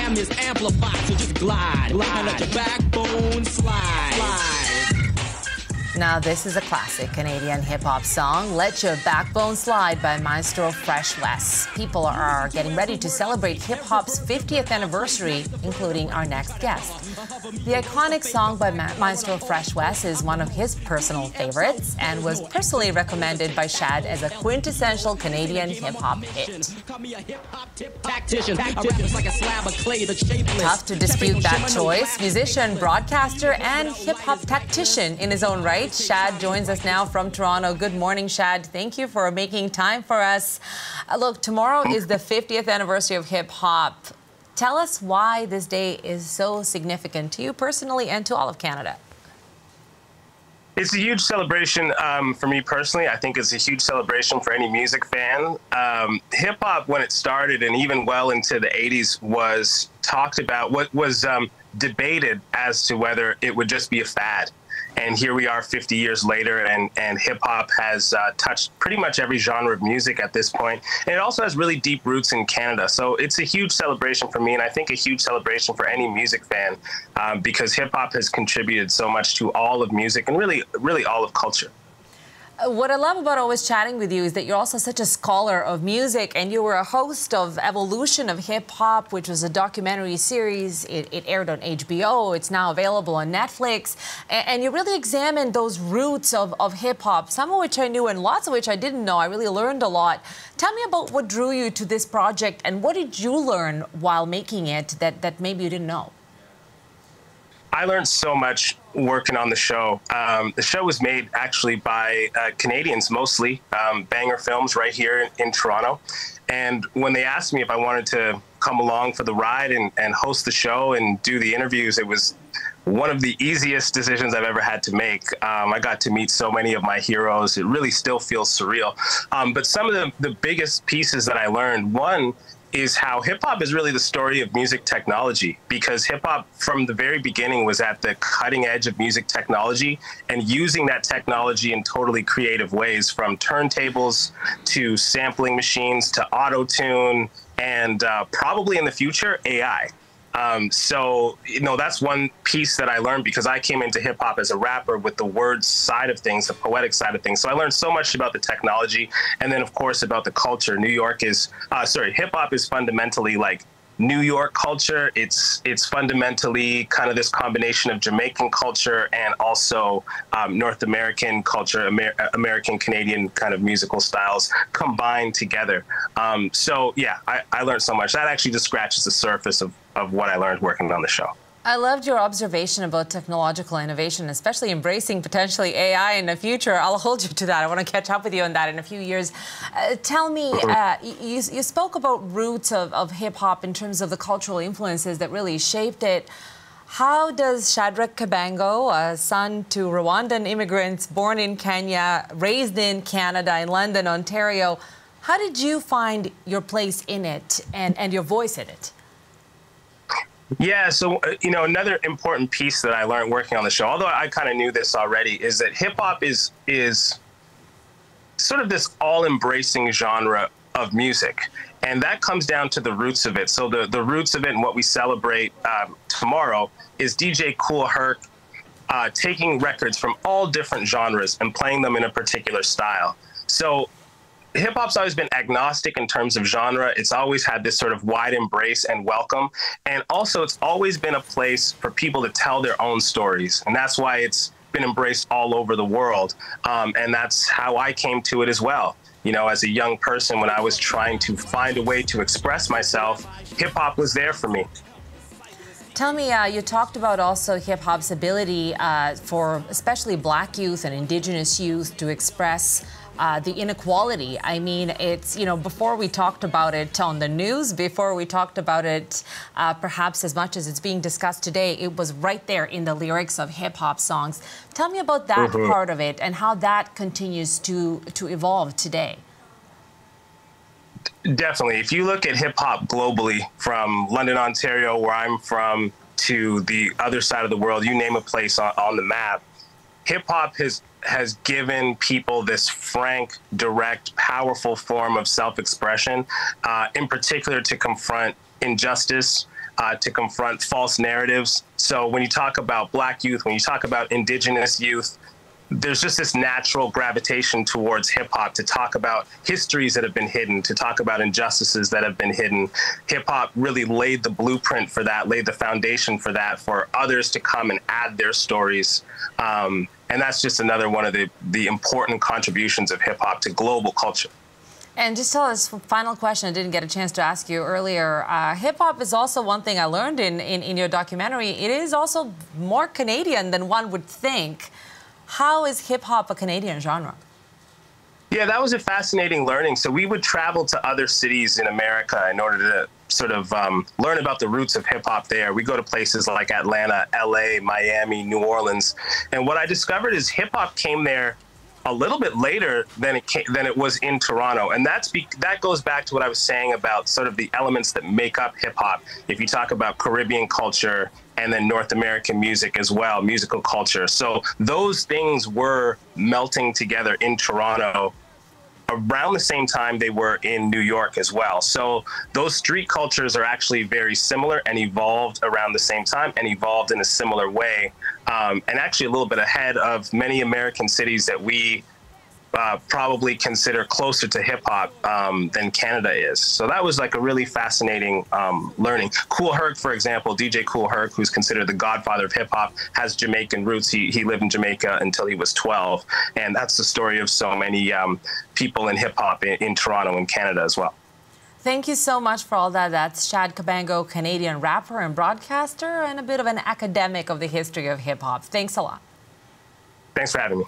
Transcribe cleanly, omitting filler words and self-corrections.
jam is amplified, so just glide, and let your backbone slide. Now, this is a classic Canadian hip-hop song, Let Your Backbone Slide by Maestro Fresh Wes. People are getting ready to celebrate hip-hop's 50th anniversary, including our next guest. The iconic song by Maestro Fresh Wes is one of his personal favorites and was personally recommended by Shad as a quintessential Canadian hip-hop hit. Tough to dispute that choice. Musician, broadcaster, and hip-hop tactician in his own right, Shad joins us now from Toronto. Good morning, Shad. Thank you for making time for us. Look, tomorrow is the 50th anniversary of hip-hop. Tell us why this day is so significant to you personally and to all of Canada. It's a huge celebration for me personally. I think it's a huge celebration for any music fan. Hip-hop, when it started and even well into the 80s, was talked about, was debated as to whether it would just be a fad. And here we are 50 years later, and hip-hop has touched pretty much every genre of music at this point. And it also has really deep roots in Canada. So it's a huge celebration for me, and I think a huge celebration for any music fan, because hip-hop has contributed so much to all of music and really all of culture. What I love about always chatting with you is that you're also such a scholar of music, and you were a host of Evolution of Hip Hop, which was a documentary series. It aired on HBO. It's now available on Netflix. And you really examined those roots of hip hop, some of which I knew and lots of which I didn't know. I really learned a lot. Tell me about what drew you to this project, and what did you learn while making it that maybe you didn't know? I learned so much working on the show. The show was made actually by Canadians mostly, Banger Films right here in Toronto. And when they asked me if I wanted to come along for the ride and host the show and do the interviews, it was one of the easiest decisions I've ever had to make. I got to meet so many of my heroes. It really still feels surreal. But some of the biggest pieces that I learned, one, is how hip-hop is really the story of music technology, because hip-hop from the very beginning was at the cutting edge of music technology and using that technology in totally creative ways, from turntables to sampling machines to auto-tune and probably in the future, AI. So, that's one piece that I learned, because I came into hip hop as a rapper with the words side of things, the poetic side of things. So I learned so much about the technology, and then of course about the culture. Hip hop is fundamentally like New York culture. It's fundamentally kind of this combination of Jamaican culture and also North American culture, American Canadian kind of musical styles combined together. So yeah, I learned so much. That actually just scratches the surface of what I learned working on the show. I loved your observation about technological innovation, especially embracing potentially AI in the future. I'll hold you to that. I want to catch up with you on that in a few years. Tell me, you spoke about roots of hip-hop in terms of the cultural influences that really shaped it. How does Shad Kabango, a son to Rwandan immigrants born in Kenya, raised in Canada, in London, Ontario, how did you find your place in it and your voice in it? Yeah, so, another important piece that I learned working on the show, although I kind of knew this already, is that hip-hop is sort of this all-embracing genre of music. And that comes down to the roots of it. So the roots of it and what we celebrate tomorrow is DJ Kool Herc taking records from all different genres and playing them in a particular style. So hip-hop's always been agnostic in terms of genre. It's always had this sort of wide embrace and welcome. And also, it's always been a place for people to tell their own stories. And that's why it's been embraced all over the world. And that's how I came to it as well. As a young person, when I was trying to find a way to express myself, hip-hop was there for me. Tell me, you talked about also hip-hop's ability for especially Black youth and Indigenous youth to express the inequality. I mean, it's, before we talked about it on the news, before we talked about it perhaps as much as it's being discussed today, it was right there in the lyrics of hip-hop songs. Tell me about that part of it and how that continues to evolve today. Definitely. If you look at hip-hop globally, from London, Ontario, where I'm from, to the other side of the world, you name a place on the map, hip-hop has given people this frank, direct, powerful form of self-expression, in particular to confront injustice, to confront false narratives. So when you talk about Black youth, when you talk about Indigenous youth, there's just this natural gravitation towards hip hop to talk about histories that have been hidden, to talk about injustices that have been hidden. Hip hop really laid the blueprint for that, laid the foundation for that, for others to come and add their stories. And that's just another one of the important contributions of hip hop to global culture. And just tell us, final question I didn't get a chance to ask you earlier. Hip hop is also one thing I learned in your documentary. It is also more Canadian than one would think. How is hip hop a Canadian genre? Yeah, that was a fascinating learning. So we would travel to other cities in America in order to sort of learn about the roots of hip hop there. We go to places like Atlanta, LA, Miami, New Orleans. And what I discovered is hip hop came there a little bit later than it was in Toronto. And that goes back to what I was saying about sort of the elements that make up hip hop. If you talk about Caribbean culture and then North American music as well, musical culture. So those things were melting together in Toronto around the same time they were in New York as well. So those street cultures are actually very similar and evolved around the same time and evolved in a similar way. And actually a little bit ahead of many American cities that we probably consider closer to hip hop than Canada is. So that was like a really fascinating learning. Kool Herc, for example, DJ Kool Herc, who's considered the godfather of hip hop, has Jamaican roots. He lived in Jamaica until he was 12. And that's the story of so many people in hip hop in Toronto and Canada as well. Thank you so much for all that. That's Shad Kabango, Canadian rapper and broadcaster, and a bit of an academic of the history of hip hop. Thanks a lot. Thanks for having me.